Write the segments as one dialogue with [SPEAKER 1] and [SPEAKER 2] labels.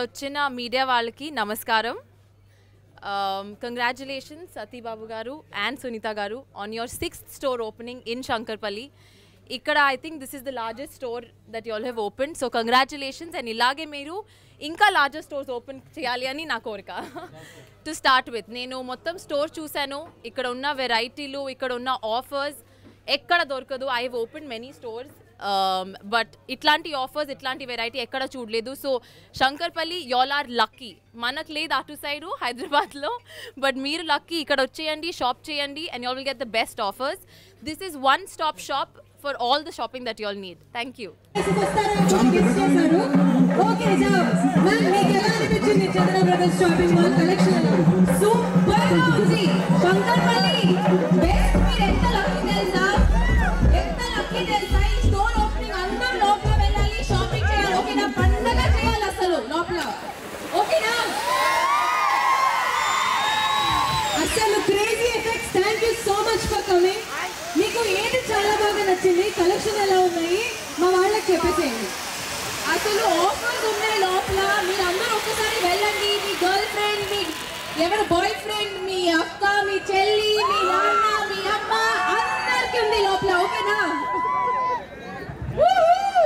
[SPEAKER 1] వచ్చిన మీడియా వాళ్ళకి నమస్కారం. కంగ్రాచులేషన్స్ సతీ బాబు గారు అండ్ సునీత గారు on your 6th store opening in Shankarpally. ఇక్కడ I think this is the largest store that you all have open. So congratulations and ఇలాగే మీరు ఇంకా లార్జెస్ట్ స్టోర్స్ ఓపెన్ చేయాలి అని నా కోరిక. టు స్టార్ట్ విత్ నేను మొత్తం స్టోర్ చూశాను. ఇక్కడ ఉన్న వెరైటీలు, ఇక్కడ ఉన్న ఆఫర్స్ ఎక్కడ దొరకదు. I have open many stores but ఇట్లాంటి ఆఫర్స్, ఇట్లాంటి వెరైటీ ఎక్కడ చూడలేదు. So Shankarpally y'all are lucky. మనకు లేదు అటు సైడు హైదరాబాద్లో, బట్ మీరు లక్కీ. ఇక్కడ వచ్చేయండి, షాప్ చేయండి and y'all will get the best offers. This is one stop shop for all the shopping that y'all need. Thank you.
[SPEAKER 2] Okay, jao. Ma'am, meeku ela anipinchindi Chandra Brothers shopping mall collection? Super ఉంది. Shankarpally best. మీరు ఎంత lucky తెలుసా? ఎంత lucky తెలుసా? ఈ store opening అందరూ లోపల వెళ్ళాలి, షాపింగ్ చేయాలి. ఓకేనా? పండగ చేయాలి అసలు లోపల. ఓకేనా? అసలు crazy effects. Thank you so much for coming. మీకు ఏది చాలా బాగా నచ్చింది, కలెక్షన్ ఎలా ఉన్నాయి మా వాళ్ళకి చెప్పేసేయండి. అసలు ఆఫర్స్ ఉన్నాయి లోపల. మీరు అందరూ ఒక్కసారి వెళ్ళండి. మీ గర్ల్ ఫ్రెండ్, మీ ఎవరు బాయ్ ఫ్రెండ్, మీ అక్క, మీ చెల్లి, మీ నాన్న, మీ అమ్మ అందరికి ఉంది లోపల. ఓకేనా?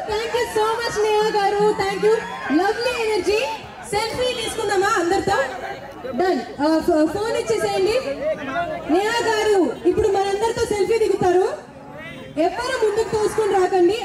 [SPEAKER 2] Thank you so much Neha గారు. Thank you. Lovely energy. Selfie తీసుకుందామా అందరితో? డన్. ఫోన్ ఇచ్చేసేయండి. నేహా గారు ఇప్పుడు మనందరితో సెల్ఫీ దిగుతారు. ఎవరు ముందుకు తోసుకొని రాకండి.